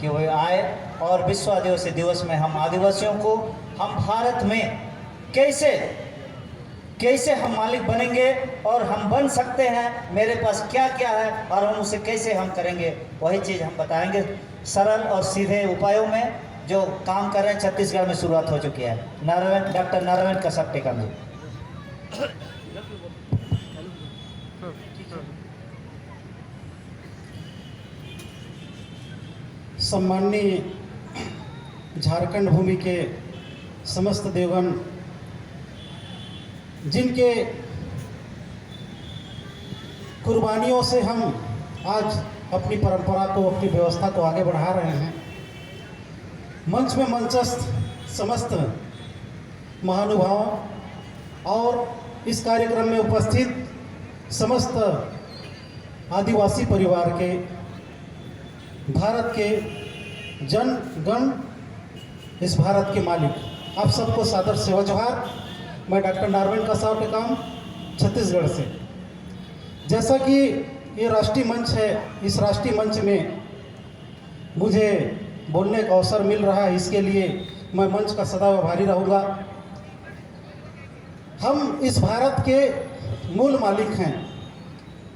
कि वे आए और विश्व आदिवासी दिवस में हम आदिवासियों को, हम भारत में कैसे कैसे हम मालिक बनेंगे और हम बन सकते हैं, मेरे पास क्या क्या है और हम उसे कैसे हम करेंगे, वही चीज़ हम बताएंगे सरल और सीधे उपायों में जो काम कर रहे हैं। छत्तीसगढ़ में शुरुआत हो चुकी है। डॉक्टर नारायण कश्यप टेकम जी। सम्माननीय झारखंड भूमि के समस्त देवगण, जिनके कुर्बानियों से हम आज अपनी परंपरा को, अपनी व्यवस्था को आगे बढ़ा रहे हैं। मंच में मंचस्थ समस्त महानुभावों और इस कार्यक्रम में उपस्थित समस्त आदिवासी परिवार के, भारत के जन गण, इस भारत के मालिक, आप सबको सादर सेवा जोहार। मैं डॉक्टर नारायण कश्यप टेकम, छत्तीसगढ़ से। जैसा कि ये राष्ट्रीय मंच है, इस राष्ट्रीय मंच में मुझे बोलने का अवसर मिल रहा है, इसके लिए मैं मंच का सदा आभारी रहूँगा। हम इस भारत के मूल मालिक हैं।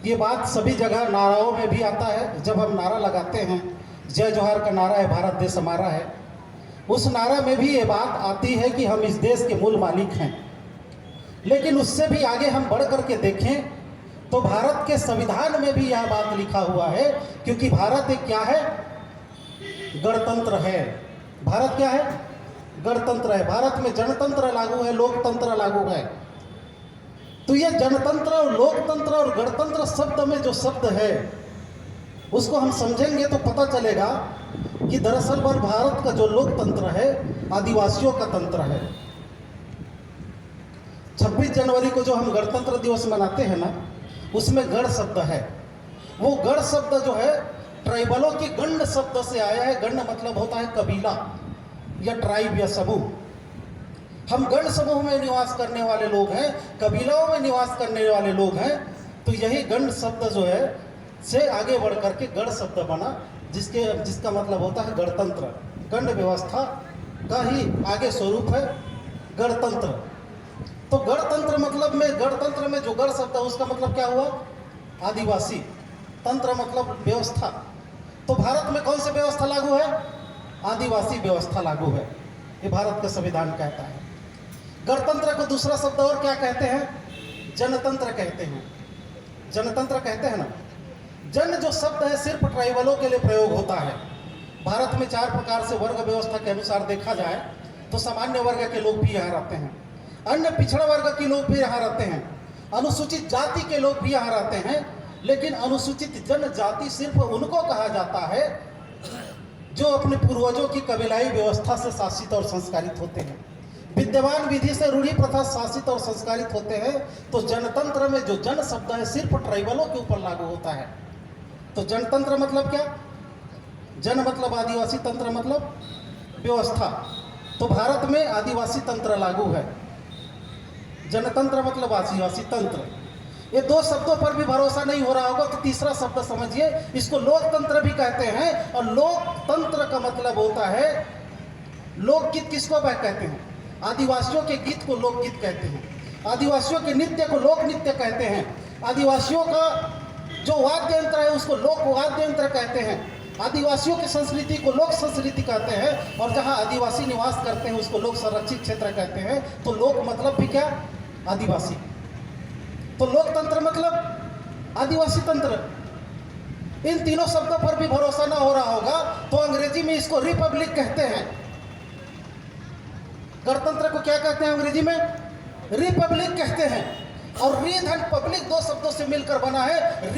ये बात सभी जगह नाराओं में भी आता है। जब हम नारा लगाते हैं, जय जोहार का नारा है, भारत देश हमारा है, उस नारा में भी ये बात आती है कि हम इस देश के मूल मालिक हैं। लेकिन उससे भी आगे हम बढ़ कर के देखें तो भारत के संविधान में भी यह बात लिखा हुआ है, क्योंकि भारत एक क्या है? गणतंत्र है। भारत क्या है? गणतंत्र है। भारत में जनतंत्र लागू है, लोकतंत्र लागू है। तो ये जनतंत्र और लोकतंत्र और गणतंत्र शब्द में जो शब्द है, उसको हम समझेंगे तो पता चलेगा कि दरअसल भारत का जो लोकतंत्र है, आदिवासियों का तंत्र है। 26 जनवरी को जो हम गणतंत्र दिवस मनाते हैं ना, उसमें गण शब्द है। वो गण शब्द जो है ट्राइबलों के गण शब्द से आया है। गण मतलब होता है कबीला या ट्राइब या समूह। हम गण समूह में निवास करने वाले लोग हैं, कबीलाओं में निवास करने वाले लोग हैं। तो यही गण शब्द जो है से आगे बढ़ करके गण शब्द बना, जिसका मतलब होता है गणतंत्र। गण व्यवस्था का ही आगे स्वरूप है गणतंत्र। तो गणतंत्र मतलब में, गणतंत्र में जो गण शब्द है उसका मतलब क्या हुआ? आदिवासी। तंत्र मतलब व्यवस्था। तो भारत में कौन सी व्यवस्था लागू है? आदिवासी व्यवस्था लागू है। ये भारत का संविधान कहता है। गणतंत्र को दूसरा शब्द और क्या कहते हैं? जनतंत्र कहते हैं। जनतंत्र कहते हैं ना। जन जो शब्द है सिर्फ ट्राइबलों के लिए प्रयोग होता है। भारत में 4 प्रकार से वर्ग व्यवस्था के अनुसार देखा जाए तो सामान्य वर्ग के लोग भी यहाँ रहते हैं, अन्य पिछड़ा वर्ग के लोग भी यहाँ रहते हैं, अनुसूचित जाति के लोग भी यहाँ रहते हैं। लेकिन अनुसूचित जनजाति सिर्फ उनको कहा जाता है जो अपने पूर्वजों की कबीलाई व्यवस्था से शासित और संस्कारित होते हैं, विद्यमान विधि से रूढ़ी प्रथा शासित और संस्कारित होते हैं। तो जनतंत्र में जो जन शब्द है सिर्फ ट्राइबलों के ऊपर लागू होता है। तो जनतंत्र मतलब क्या? जन मतलब आदिवासी, तंत्र मतलब व्यवस्था। तो भारत में आदिवासी तंत्र लागू है। जनतंत्र मतलब आदिवासी तंत्र। ये 2 शब्दों पर भी भरोसा नहीं हो रहा होगा तो तीसरा शब्द समझिए, इसको लोकतंत्र भी कहते हैं। और लोकतंत्र का मतलब होता है, लोकगीत किसको कहते हैं? आदिवासियों के गीत को लोकगीत कहते हैं, आदिवासियों के नृत्य को लोक नृत्य कहते हैं, आदिवासियों का जो वाद्य यंत्र है उसको लोक वाद्य यंत्र कहते हैं, आदिवासियों की संस्कृति को लोक संस्कृति कहते हैं, और जहां आदिवासी निवास करते हैं उसको लोक संरक्षित क्षेत्र कहते हैं। तो लोक मतलब भी क्या? आदिवासी। तो लोकतंत्र मतलब आदिवासी तंत्र। इन तीनों शब्दों पर भी भरोसा ना हो रहा होगा तो अंग्रेजी में इसको रिपब्लिक कहते हैं। गणतंत्र को क्या कहते हैं अंग्रेजी में? रिपब्लिक कहते हैं। और रीध एंड पब्लिक 2 शब्दों से मिलकर बना है।